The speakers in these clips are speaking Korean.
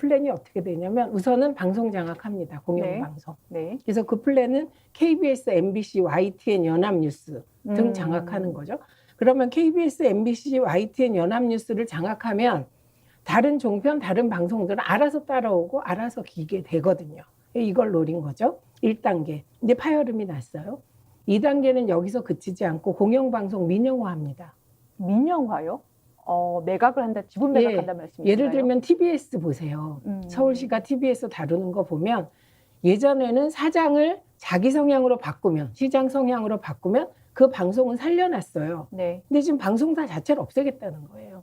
플랜이 어떻게 되냐면 우선은 방송 장악합니다. 공영방송. 네. 그래서 그 플랜은 KBS, MBC, YTN, 연합뉴스 등 장악하는 거죠. 그러면 KBS, MBC, YTN, 연합뉴스를 장악하면 다른 종편, 다른 방송들은 알아서 따라오고 알아서 기게 되거든요. 이걸 노린 거죠. 1단계. 이제 파열음이 났어요. 2단계는 여기서 그치지 않고 공영방송 민영화합니다. 민영화요? 매각을 한다, 지분 매각한다 말씀이신가요? 예를 들면 TBS 보세요. 서울시가 TBS 다루는 거 보면 예전에는 사장을 자기 성향으로 바꾸면, 시장 성향으로 바꾸면 그 방송은 살려놨어요. 네. 근데 지금 방송사 자체를 없애겠다는 거예요.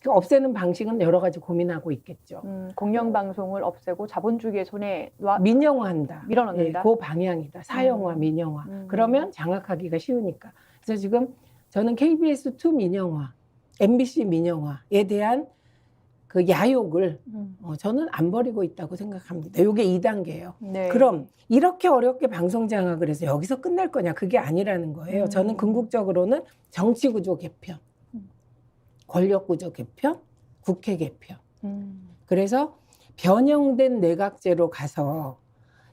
그 없애는 방식은 여러 가지 고민하고 있겠죠. 공영방송을 없애고 자본주의의 손에 민영화한다. 밀어넣는다. 그 방향이다. 사형화, 민영화. 그러면 장악하기가 쉬우니까. 그래서 지금 저는 KBS2 민영화, MBC 민영화에 대한 그 야욕을 저는 안 버리고 있다고 생각합니다. 이게 2단계예요. 네. 그럼 이렇게 어렵게 방송 장악을 해서 여기서 끝날 거냐? 그게 아니라는 거예요. 저는 궁극적으로는 정치구조 개편, 권력구조 개편, 국회 개편. 그래서 변형된 내각제로 가서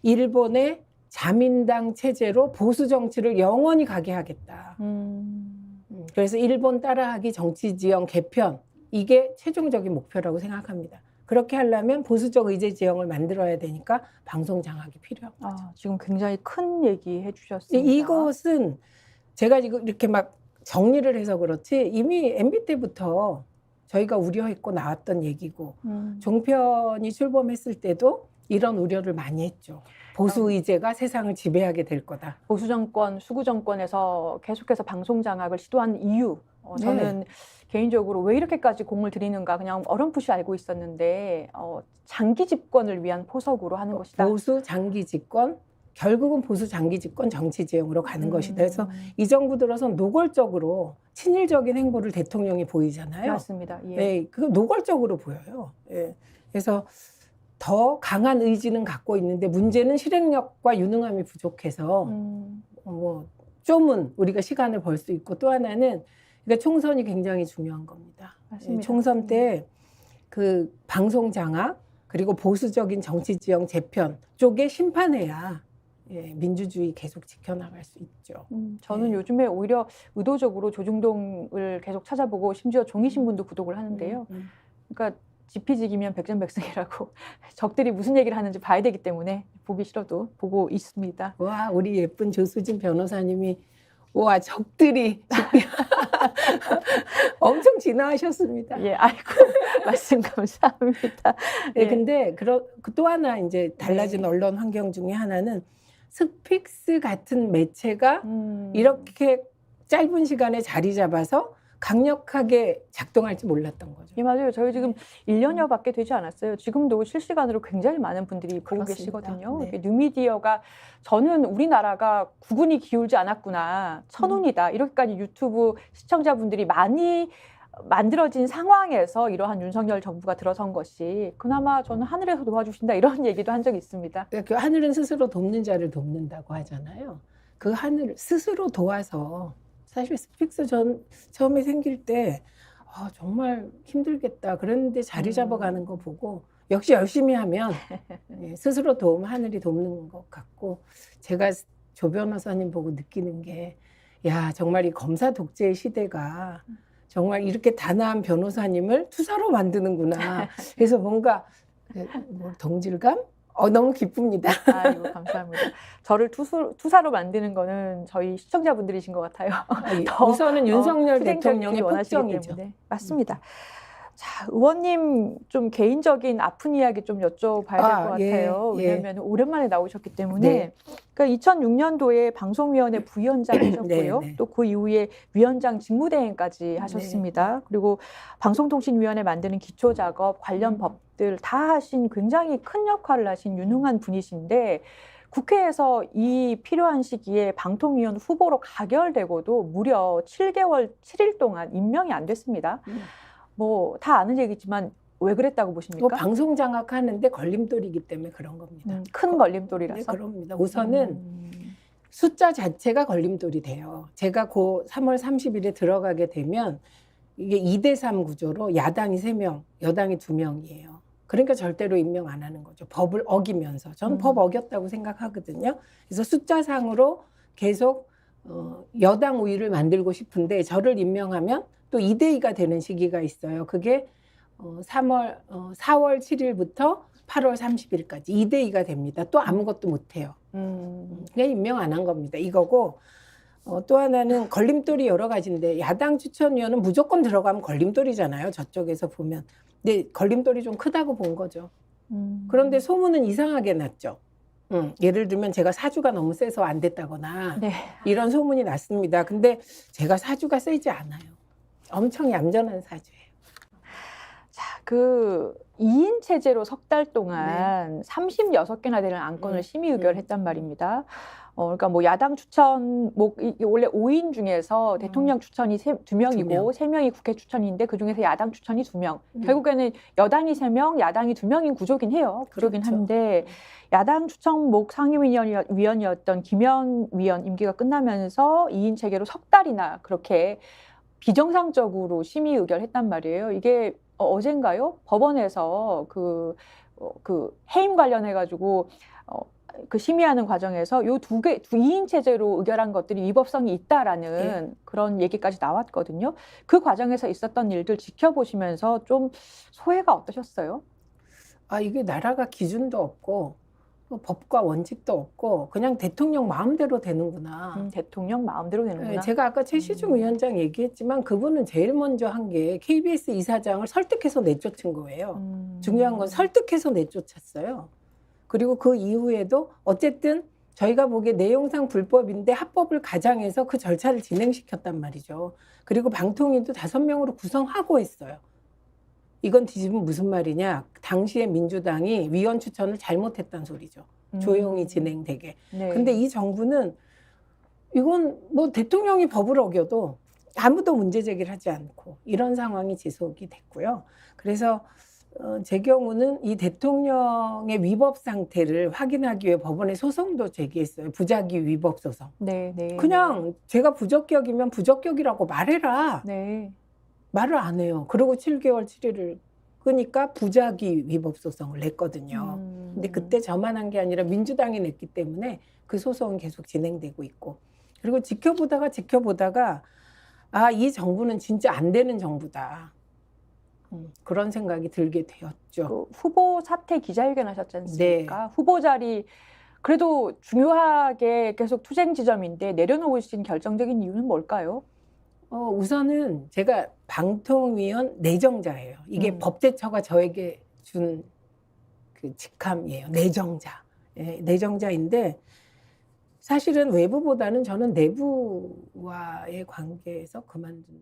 일본의 자민당 체제로 보수 정치를 영원히 가게 하겠다. 그래서 일본 따라하기 정치지형 개편, 이게 최종적인 목표라고 생각합니다. 그렇게 하려면 보수적 의제 지형을 만들어야 되니까 방송 장악이 필요한 거죠. 지금 굉장히 큰 얘기 해주셨습니다. 이것은 제가 지금 이렇게 막 정리를 해서 그렇지 이미 MB 때부터 저희가 우려했고 나왔던 얘기고 종편이 출범했을 때도 이런 우려를 많이 했죠. 보수 의제가 세상을 지배하게 될 거다. 보수 정권, 수구 정권에서 계속해서 방송 장악을 시도한 이유, 저는 개인적으로 왜 이렇게까지 공을 들이는가 그냥 어렴풋이 알고 있었는데 장기 집권을 위한 포석으로 하는 것이다. 보수 장기 집권, 결국은 보수 장기 집권 정치 지형으로 가는 것이다. 그래서 이 정부 들어선 노골적으로 친일적인 행보를 대통령이 보이잖아요. 맞습니다. 예. 네, 그 노골적으로 보여요. 예. 그래서 더 강한 의지는 갖고 있는데 문제는 실행력과 유능함이 부족해서 뭐 좀은 우리가 시간을 벌 수 있고 또 하나는 그러니까 총선이 굉장히 중요한 겁니다. 맞습니다. 총선 때 그 방송 장악 그리고 보수적인 정치 지형 재편 쪽에 심판해야 민주주의 계속 지켜나갈 수 있죠. 저는 요즘에 오히려 의도적으로 조중동을 계속 찾아보고 심지어 종이신문도 구독을 하는데요. 그러니까 지피지기면 백전백승이라고 적들이 무슨 얘기를 하는지 봐야 되기 때문에 보기 싫어도 보고 있습니다. 와, 우리 예쁜 조수진 변호사님이 와, 적들이 엄청 진화하셨습니다. 예, 아이고 말씀 감사합니다. 네, 근데 또 하나 이제 달라진 언론 환경 중에 하나는 스픽스 같은 매체가 이렇게 짧은 시간에 자리 잡아서 강력하게 작동할지 몰랐던 거죠. 예, 맞아요. 저희 지금 1년여밖에 되지 않았어요. 지금도 실시간으로 굉장히 많은 분들이 보고 그렇습니다. 계시거든요. 네. 뉴미디어가 저는 우리나라가 국운이 기울지 않았구나, 천운이다, 이렇게까지 유튜브 시청자분들이 많이 만들어진 상황에서 이러한 윤석열 정부가 들어선 것이 그나마 저는 하늘에서 도와주신다 이런 얘기도 한 적이 있습니다. 그 하늘은 스스로 돕는 자를 돕는다고 하잖아요. 그 하늘 스스로 도와서 사실 스픽스 처음에 생길 때 정말 힘들겠다 그랬는데 자리 잡아가는 거 보고 역시 열심히 하면 스스로 도움 하늘이 돕는 것 같고 제가 조 변호사님 보고 느끼는 게 야 정말 이 검사 독재의 시대가 정말 이렇게 단아한 변호사님을 투사로 만드는구나. 그래서 뭔가 동질감? 너무 기쁩니다. 아이고 감사합니다. 저를 투사로 만드는 거는 저희 시청자분들이신 것 같아요. 우선은 윤석열 투쟁적이길 대통령의 원하시기 폭정이죠. 때문에. 맞습니다. 자, 의원님 좀 개인적인 아픈 이야기 좀 여쭤봐야 될 것 같아요. 왜냐하면 오랜만에 나오셨기 때문에. 그러니까 2006년도에 방송위원회 부위원장 하셨고요. 또 그 이후에 위원장 직무대행까지 하셨습니다. 그리고 방송통신위원회 만드는 기초작업, 관련 법들 다 하신 굉장히 큰 역할을 하신 유능한 분이신데 국회에서 이 필요한 시기에 방통위원 후보로 가결되고도 무려 7일 동안 임명이 안 됐습니다. 뭐 다 아는 얘기지만 왜 그랬다고 보십니까? 방송 장악하는데 걸림돌이기 때문에 그런 겁니다. 큰 걸림돌이라서? 네, 그럽니다. 우선은 숫자 자체가 걸림돌이 돼요. 제가 그 3월 30일에 들어가게 되면 이게 2대3 구조로 야당이 3명, 여당이 2명이에요. 그러니까 절대로 임명 안 하는 거죠. 법을 어기면서. 저는 법 어겼다고 생각하거든요. 그래서 숫자상으로 계속 여당 우위를 만들고 싶은데 저를 임명하면 또 2대2가 되는 시기가 있어요. 그게 4월 7일부터 8월 30일까지 2대2가 됩니다. 또 아무것도 못해요. 그냥 임명 안 한 겁니다. 이거고 또 하나는 걸림돌이 여러 가지인데 야당 추천위원은 무조건 들어가면 걸림돌이잖아요. 저쪽에서 보면. 근데 걸림돌이 좀 크다고 본 거죠. 그런데 소문은 이상하게 났죠. 예를 들면 제가 사주가 너무 세서 안 됐다거나 네. 이런 소문이 났습니다. 근데 제가 사주가 세지 않아요. 엄청 얌전한 사주예요. 자, 그 2인 체제로 석 달 동안 36개나 되는 안건을 심의 의결했단 말입니다. 그러니까 뭐 야당 추천, 이게 원래 5인 중에서 대통령 추천이 2명이고 3명이 국회 추천인데 그 중에서 야당 추천이 2명. 결국에는 여당이 3명, 야당이 2명인 구조긴 해요. 구조긴 그렇죠. 한데 야당 추천목 상임위원이었던 김현 위원 임기가 끝나면서 2인 체계로 석 달이나 그렇게 비정상적으로 심의 의결했단 말이에요. 이게 어젠가요? 법원에서 그 해임 관련해가지고 그 심의하는 과정에서 요 2인 체제로 의결한 것들이 위법성이 있다라는 그런 얘기까지 나왔거든요. 그 과정에서 있었던 일들 지켜보시면서 좀 소회가 어떠셨어요? 이게 나라가 기준도 없고 법과 원칙도 없고 그냥 대통령 마음대로 되는구나. 대통령 마음대로 되는구나. 제가 아까 최시중 위원장 얘기했지만 그분은 제일 먼저 한 게 KBS 이사장을 설득해서 내쫓은 거예요. 중요한 건 설득해서 내쫓았어요. 그리고 그 이후에도 어쨌든 저희가 보기에 내용상 불법인데 합법을 가장해서 그 절차를 진행시켰단 말이죠. 그리고 방통위도 5명으로 구성하고 했어요. 이건 지금 무슨 말이냐. 당시에 민주당이 위원 추천을 잘못했단 소리죠. 조용히 진행되게. 네. 근데 이 정부는 이건 뭐 대통령이 법을 어겨도 아무도 문제 제기를 하지 않고 이런 상황이 지속이 됐고요. 그래서 제 경우는 이 대통령의 위법 상태를 확인하기 위해 법원에 소송도 제기했어요. 부작위 위법 소송. 네. 그냥 제가 부적격이면 부적격이라고 말해라. 네. 말을 안 해요. 그리고 7개월 7일을 끄니까 부작위 위법 소송을 냈거든요. 근데 그때 저만 한 게 아니라 민주당이 냈기 때문에 그 소송은 계속 진행되고 있고. 그리고 지켜보다가 이 정부는 진짜 안 되는 정부다. 그런 생각이 들게 되었죠. 그 후보 사퇴 기자회견 하셨지 않습니까? 네. 후보 자리 그래도 중요하게 계속 투쟁 지점인데 내려놓으신 결정적인 이유는 뭘까요? 우선은 제가 방통위원 내정자예요. 이게 법제처가 저에게 준 그 직함이에요. 내정자. 예, 내정자인데 사실은 외부보다는 저는 내부와의 관계에서 그만둔